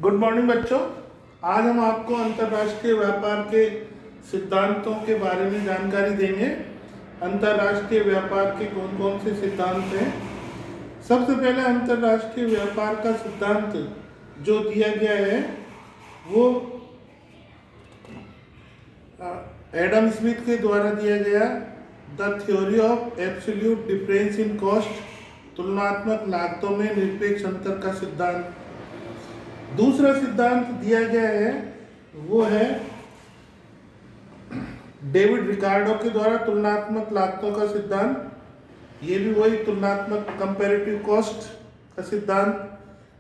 Good morning बच्चों। आज हम आपको अंतर्राष्ट्रीय व्यापार के सिद्धांतों के बारे में जानकारी देंगे। अंतर्राष्ट्रीय व्यापार के कौन कौन से सिद्धांत हैं। सबसे पहले अंतर्राष्ट्रीय व्यापार का सिद्धांत जो दिया गया है वो एडम स्मिथ के द्वारा दिया गया the theory of absolute difference in cost, तुलनात्मक लागतों में निरपेक्ष अंतर का सिद्धांत। दूसरा सिद्धांत दिया गया है वो है डेविड रिकार्डो के द्वारा तुलनात्मक लागतों का सिद्धांत। ये भी वही तुलनात्मक कंपैरेटिव कॉस्ट का सिद्धांत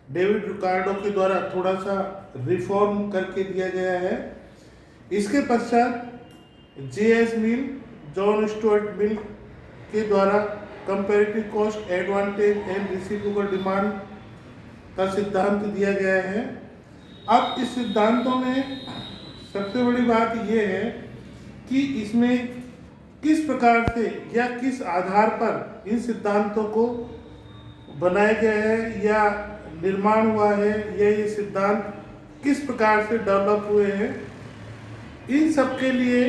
डेविड रिकार्डो के द्वारा थोड़ा सा रिफॉर्म करके दिया गया है। इसके पश्चात J.S. मिल, जॉन स्टुअर्ट मिल के द्वारा comparative cost, advantage and reciprocal demand का सिद्धांत दिया गया है। अब इस सिद्धांतों में सबसे बड़ी बात यह है कि इसमें किस प्रकार से या किस आधार पर इन सिद्धांतों को बनाया गया है या निर्माण हुआ है या ये सिद्धांत किस प्रकार से डेवलप हुए हैं। इन सब के लिए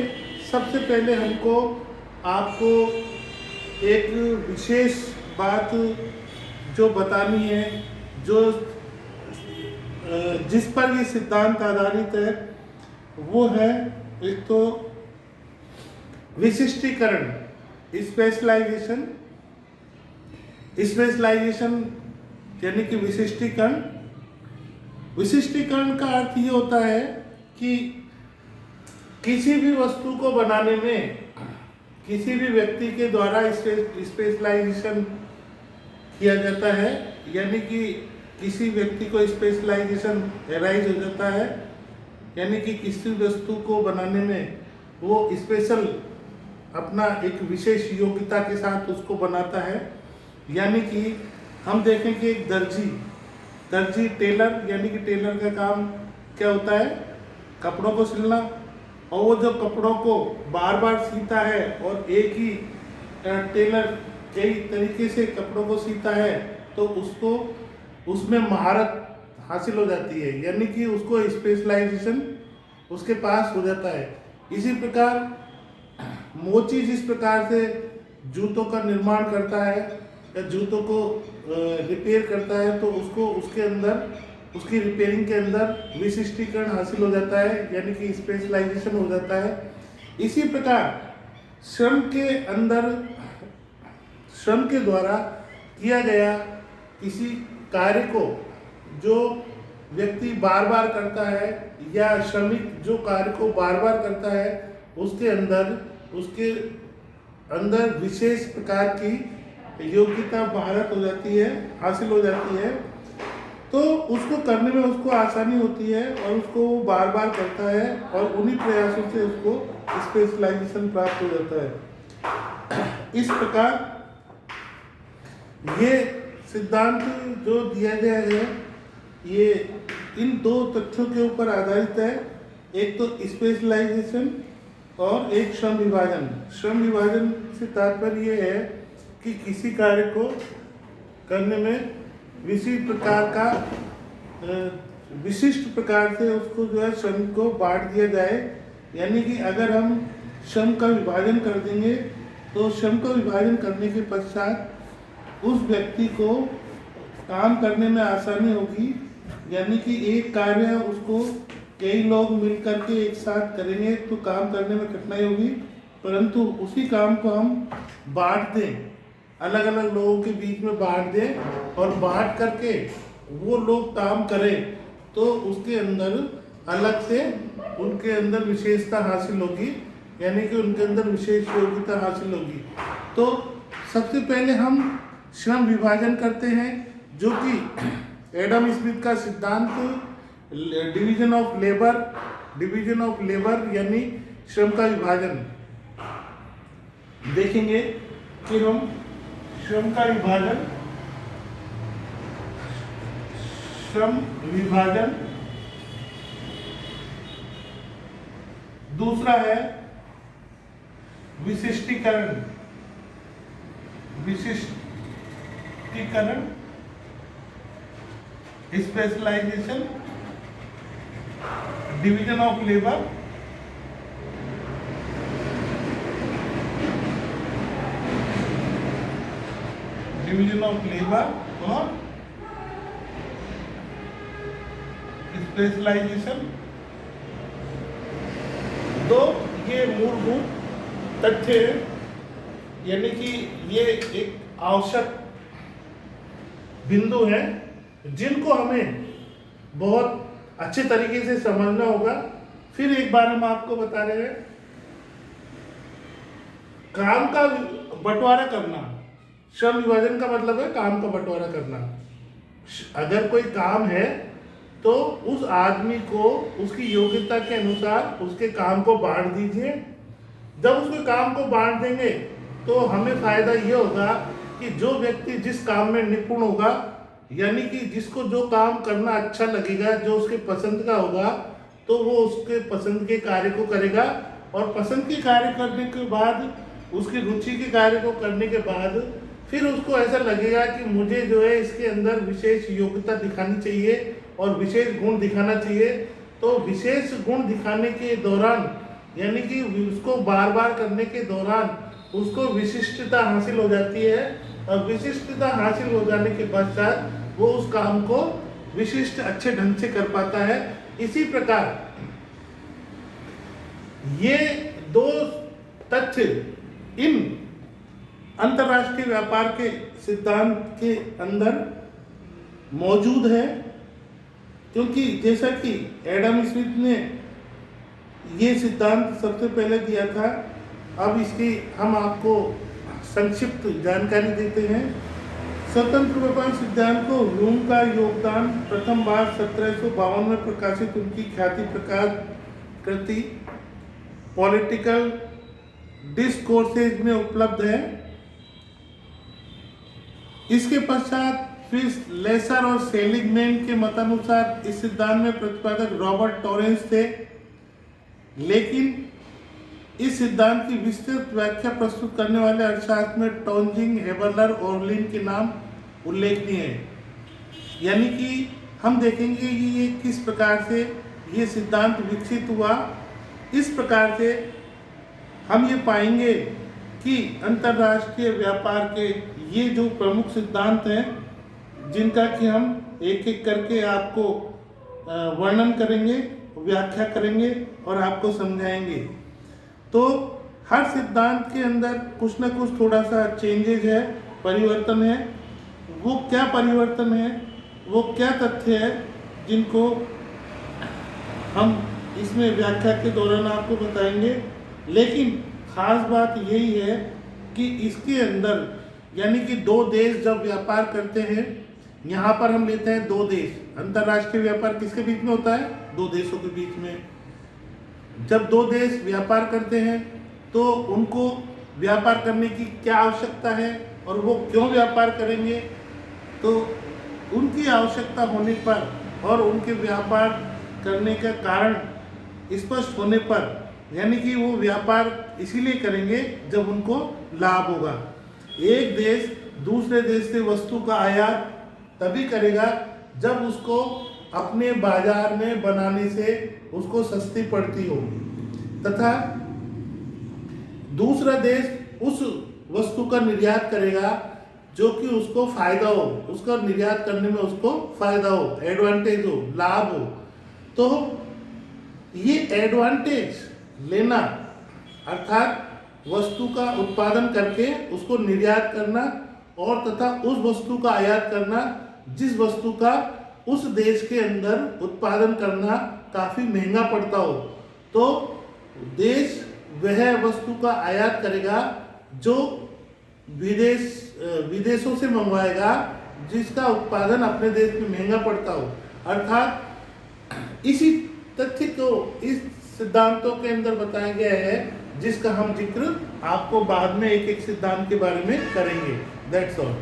सबसे पहले हमको आपको एक विशेष बात जो बतानी है, जो जिस पर ये सिद्धांत आधारित है वो है एक तो विशिष्टीकरण, स्पेशलाइजेशन। स्पेशलाइजेशन यानी कि विशिष्टीकरण। विशिष्टीकरण का अर्थ ये होता है कि किसी भी वस्तु को बनाने में किसी भी व्यक्ति के द्वारा स्पेशलाइजेशन किया जाता है, यानी कि किसी व्यक्ति को स्पेशलाइजेशन एराइज हो जाता है, यानी कि किसी वस्तु को बनाने में वो स्पेशल अपना एक विशेष योग्यता के साथ उसको बनाता है। यानी कि हम देखें कि एक दर्जी टेलर, यानी कि टेलर का काम क्या होता है, कपड़ों को सिलना, और वो जो कपड़ों को बार बार सीता है और एक ही टेलर कई तरीके से कपड़ों को सीता है तो उसको उसमें महारत हासिल हो जाती है, यानी कि उसको स्पेशलाइजेशन उसके पास हो जाता है। इसी प्रकार मोची जिस प्रकार से जूतों का निर्माण करता है या जूतों को रिपेयर करता है तो उसको उसके अंदर उसकी रिपेयरिंग के अंदर विशिष्टीकरण हासिल हो जाता है, यानी कि स्पेशलाइजेशन हो जाता है। इसी प्रकार श्रम के अंदर श्रम के द्वारा किया गया किसी कार्य को जो व्यक्ति बार बार करता है या श्रमिक जो कार्य को बार बार करता है उसके अंदर विशेष प्रकार की योग्यता महारत हो जाती है, हासिल हो जाती है, तो उसको करने में उसको आसानी होती है और उसको वो बार बार करता है और उन्हीं प्रयासों से उसको स्पेशलाइजेशन प्राप्त हो जाता है। इस प्रकार ये सिद्धांत जो दिया गया है ये इन दो तथ्यों के ऊपर आधारित है, एक तो स्पेशलाइजेशन और एक श्रम विभाजन। श्रम विभाजन से तात्पर्य ये है कि किसी कार्य को करने में विशिष्ट प्रकार से उसको जो है श्रम को बांट दिया जाए, यानी कि अगर हम श्रम का विभाजन कर देंगे तो श्रम का विभाजन करने के पश्चात उस व्यक्ति को काम करने में आसानी होगी, यानी कि एक कार्य उसको कई लोग मिलकर के एक साथ करेंगे तो काम करने में कठिनाई होगी, परंतु उसी काम को हम बांट दें, अलग अलग लोगों के बीच में बांट दें और बांट करके वो लोग काम करें तो उसके अंदर अलग से उनके अंदर विशेषता हासिल होगी, यानी कि उनके अंदर विशेष योग्यता हासिल होगी। तो सबसे पहले हम श्रम विभाजन करते हैं, जो कि एडम स्मिथ का सिद्धांत डिवीजन ऑफ लेबर यानी श्रम का विभाजन देखेंगे कि हम श्रम विभाजन। दूसरा है विशिष्टीकरण। Specialisation division of labour, division of labour और स्पेशलाइजेशन। दो ये मूलभूत तथ्य है, यानी कि ये एक आवश्यक बिंदु है जिनको हमें बहुत अच्छे तरीके से समझना होगा। फिर एक बार हम आपको बता रहे हैं, काम का बंटवारा करना, श्रम विभाजन का मतलब है काम का बंटवारा करना। अगर कोई काम है तो उस आदमी को उसकी योग्यता के अनुसार उसके काम को बांट दीजिए। जब उसके काम को बांट देंगे तो हमें फायदा ये होगा कि जो व्यक्ति जिस काम में निपुण होगा, यानी कि जिसको जो काम करना अच्छा लगेगा, जो उसके पसंद का होगा, तो वो उसके पसंद के कार्य को करेगा। और पसंद के कार्य करने के बाद, उसकी रुचि के कार्य को करने के बाद फिर उसको ऐसा लगेगा कि मुझे जो है इसके अंदर विशेष योग्यता दिखानी चाहिए और विशेष गुण दिखाना चाहिए। तो विशेष गुण दिखाने के दौरान, यानी कि उसको बार बार करने के दौरान उसको विशिष्टता हासिल हो जाती है, और विशिष्टता हासिल हो जाने के पश्चात वो उस काम को विशिष्ट अच्छे ढंग से कर पाता है। इसी प्रकार ये दो तथ्य इन अंतर्राष्ट्रीय व्यापार के सिद्धांत के अंदर मौजूद है, क्योंकि जैसा कि एडम स्मिथ ने ये सिद्धांत सबसे पहले दिया था। अब इसकी हम आपको संक्षिप्त जानकारी देते हैं। स्वतंत्र व्यापार सिद्धांत को ह्यूम का योगदान प्रथम बार 1752 में प्रकाशित उनकी ख्याति प्रकाश कृति पॉलिटिकल डिस्कोर्सेज में उपलब्ध है। इसके पश्चात फिर लेसर और सेलिगमैन के मतानुसार इस सिद्धांत में प्रतिपादक रॉबर्ट टॉरेंस थे, लेकिन इस सिद्धांत की विस्तृत व्याख्या प्रस्तुत करने वाले अर्थशास्त्र में टॉन्जिंग, हेबरलर और लिन के नाम उल्लेखनीय है। यानी कि हम देखेंगे कि ये किस प्रकार से ये सिद्धांत विकसित हुआ। इस प्रकार से हम ये पाएंगे कि अंतर्राष्ट्रीय व्यापार के ये जो प्रमुख सिद्धांत हैं, जिनका कि हम एक एक करके आपको वर्णन करेंगे, व्याख्या करेंगे और आपको समझाएंगे। तो हर सिद्धांत के अंदर कुछ ना कुछ थोड़ा सा चेंजेज है, परिवर्तन है। वो क्या परिवर्तन है, वो क्या तथ्य है, जिनको हम इसमें व्याख्या के दौरान आपको बताएंगे। लेकिन खास बात यही है कि इसके अंदर, यानी कि दो देश जब व्यापार करते हैं, यहाँ पर हम लेते हैं दो देश। अंतर्राष्ट्रीय व्यापार किसके बीच में होता है? दो देशों के बीच में। जब दो देश व्यापार करते हैं तो उनको व्यापार करने की क्या आवश्यकता है और वो क्यों व्यापार करेंगे, तो उनकी आवश्यकता होने पर और उनके व्यापार करने का कारण स्पष्ट होने पर, यानी कि वो व्यापार इसीलिए करेंगे जब उनको लाभ होगा। एक देश दूसरे देश से वस्तु का आयात तभी करेगा जब उसको अपने बाजार में बनाने से उसको सस्ती पड़ती हो, तथा दूसरा देश उस वस्तु का निर्यात करेगा जो कि उसको फायदा हो, उसका निर्यात करने में उसको फायदा हो, एडवांटेज हो, लाभ हो। तो ये एडवांटेज लेना अर्थात वस्तु का उत्पादन करके उसको निर्यात करना और तथा उस वस्तु का आयात करना जिस वस्तु का उस देश के अंदर उत्पादन करना काफ़ी महंगा पड़ता हो, तो देश वह वस्तु का आयात करेगा जो विदेशों से मंगवाएगा जिसका उत्पादन अपने देश में महंगा पड़ता हो। अर्थात इसी तथ्य को इस सिद्धांतों के अंदर बताया गया है, जिसका हम जिक्र आपको बाद में एक एक सिद्धांत के बारे में करेंगे। That's all.